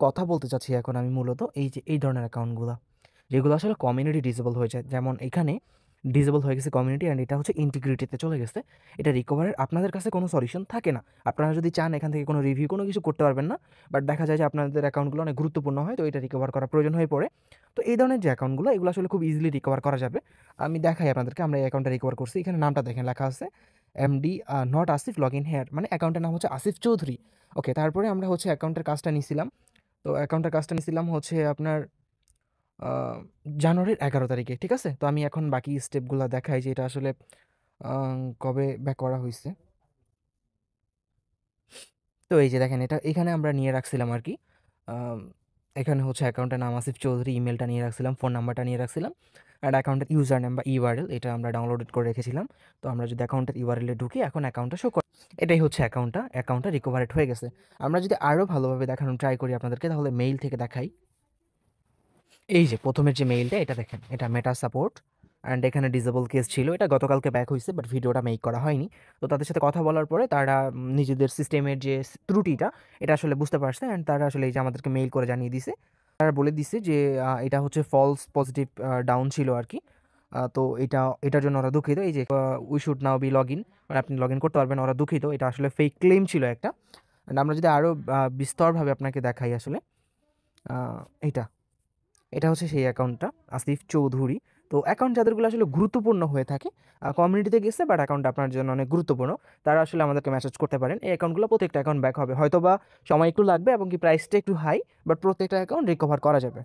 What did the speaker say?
কথা বলতে চাচ্ছি এখন আমি মূলত এই যে এই ধরনের অ্যাকাউন্টগুলা, যেগুলো আসলে কমিউনিটি ডিসেবল হয়ে যায়। যেমন এখানে ডিসেবল হয়ে গেছে কমিউনিটি অ্যান্ড এটা হচ্ছে ইন্টিগ্রিটিতে চলে গেছে। এটা রিকভারের আপনাদের কাছে কোনো সলিউশন থাকে না। আপনারা যদি চান এখান থেকে কোনো রিভিউ কোনো কিছু করতে পারবেন না। বাট দেখা যায় যে আপনাদের অ্যাকাউন্টগুলো অনেক গুরুত্বপূর্ণ হয়, তো এটা রিকভার করা প্রয়োজন হয়ে পড়ে। তো এই ধরনের যে অ্যাকাউন্টগুলো এগুলো আসলে খুব ইজিলি রিকভার করা যাবে। আমি দেখাই আপনাদেরকে আমরা এই অ্যাকাউন্টটা রিকভার করছি। এখানে নামটা দেখেন লেখা আছে MD not Asif log in here, মানে অ্যাকাউন্টের নাম হচ্ছে আসিফ চৌধুরী। ওকে, তারপরে আমরা হচ্ছে অ্যাকাউন্টের কাজটা নিছিলাম। তো অ্যাকাউন্টের কাজটা নিছিলাম হচ্ছে আপনার আ জানুয়ারির ১১ তারিখে। ঠিক আছে? তো আমি এখন বাকি স্টেপগুলা দেখাই যে এটা আসলে আ কবে ব্যাক করা হইছে। তো এই যে দেখেন এটা এখানে আমরা নিয়ে রাখছিলাম আরকি। আম এখানে হচ্ছে অ্যাকাউন্টের নাম আসিফ চৌধুরী, ইমেইলটা নিয়ে রাখছিলাম, ফোন নাম্বারটা নিয়ে রাখছিলাম। আর অ্যাকাউন্টের ইউজার নেম বা ইউআরএল এটা আমরা ডাউনলোডেড করে রেখেছিলাম। তো আমরা যদি অ্যাকাউন্টের ইউআরএল এ ঢুকি এখন অ্যাকাউন্টটা শো করে। এটাই হচ্ছে অ্যাকাউন্টটা। অ্যাকাউন্টটা রিকভারেড হয়ে গেছে। আমরা যদি আরো ভালোভাবে দেখানোর ট্রাই করি আপনাদেরকে তাহলে মেইল থেকে দেখাই। এই যে ১ম এর যে মেইলটা এটা দেখেন। এটা মেটা সাপোর্ট অ্যান্ড এখানে ডিসেবল কেস ছিল। এটা গতকালকে ব্যাক হইছে বাট ভিডিওটা মেক করা হয়নি। তো তাদের সাথে কথা বলার পরে তারা নিজেদের সিস্টেমের যে ত্রুটিটা এটা আসলে বুঝতে পারছে অ্যান্ড তারা আসলে এই যে আমাদেরকে মেইল করে জানিয়ে দিছে। তারা বলে দিছে যে এটা হচ্ছে ফলস পজিটিভ ডাউন ছিল আরকি। তো এটার জন্য ওরা দুঃখিত। এই যে we should now be login, মানে আপনি লগইন করতে পারবেন। ওরা দুঃখিত। এটা আসলে ফেক ক্লেইম ছিল একটা। অ্যান্ড আমরা যদি আরো বিস্তরভাবে আপনাকে দেখাই আসলে আ এইটা। এটা হচ্ছে সেই অ্যাকাউন্টটা, আসিফ চৌধুরী। তো অ্যাকাউন্ট যাদেরগুলো আসলে গুরুত্বপূর্ণ হয়ে থাকে, কমিউনিটিতে গেছে বাট অ্যাকাউন্টটা আপনার জন্য অনেক গুরুত্বপূর্ণ, তারা আসলে আমাদেরকে মেসেজ করতে পারেন। এই অ্যাকাউন্টগুলো প্রত্যেকটা অ্যাকাউন্ট ব্যাক হবে। হয়তোবা সময় একটু লাগবে এবং কি প্রাইসটা একটু হাই, বাট প্রত্যেকটা অ্যাকাউন্ট রিকভার করা যাবে।